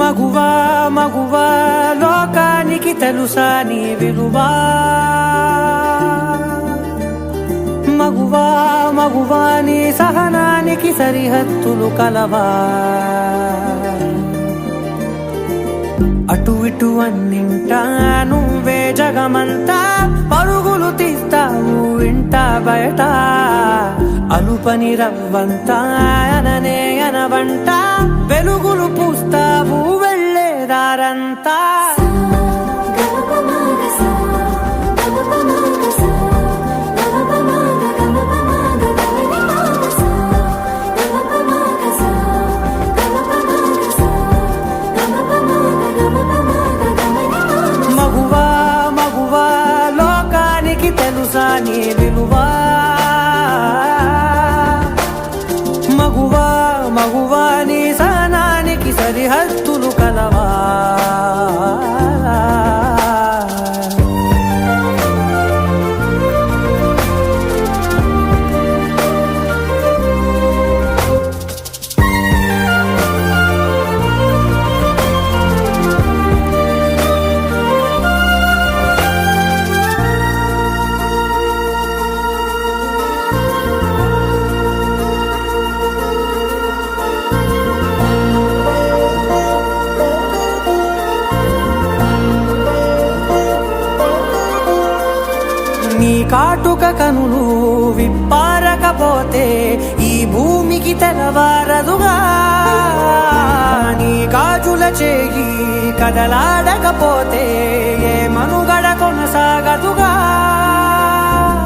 మగువా మగువా లోకానికి తెలుసా నీ విలువా, మగువా మగువా నీ సహనానికి సరిహద్దులు కలవా. అటు ఇటు అన్నింటా నువ్వే జగమంతా, పరుగులు తీస్తావు ఇంట బయట, అలుపని రవ్వంతా అననే అనవంట, వెలుగులు పూస్తావు వెళ్ళేదారంతా. మగువా మగువా లోకానికి తెలుసా నీ విలువా, మగువా మగువా నీ సహనానికి సరిహద్దులు కలవా. నీ కాటుక కనులు విప్పారకపోతే ఈ భూమికి తెలవారదుగా, నీ గాజుల చేయి కదలాడకపోతే ఏ మనుగడ కొనసాగదుగా.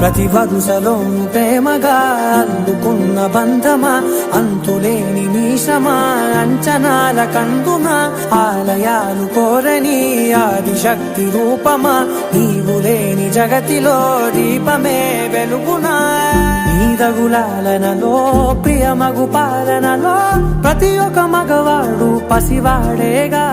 ప్రతి వరుసలో ప్రేమగా అందుకున్న బంధమా, అంతులేని నీశమా అంచనాల కందునా, ఆలయాలు కోరని ఆదిశక్తి రూపమా, నీవు లేని జగతిలో దీపమే వెలుగునా. నీదగులాలనలో ప్రియమగు పాలనలో ప్రతి ఒక్క మగవాడు పసివాడేగా.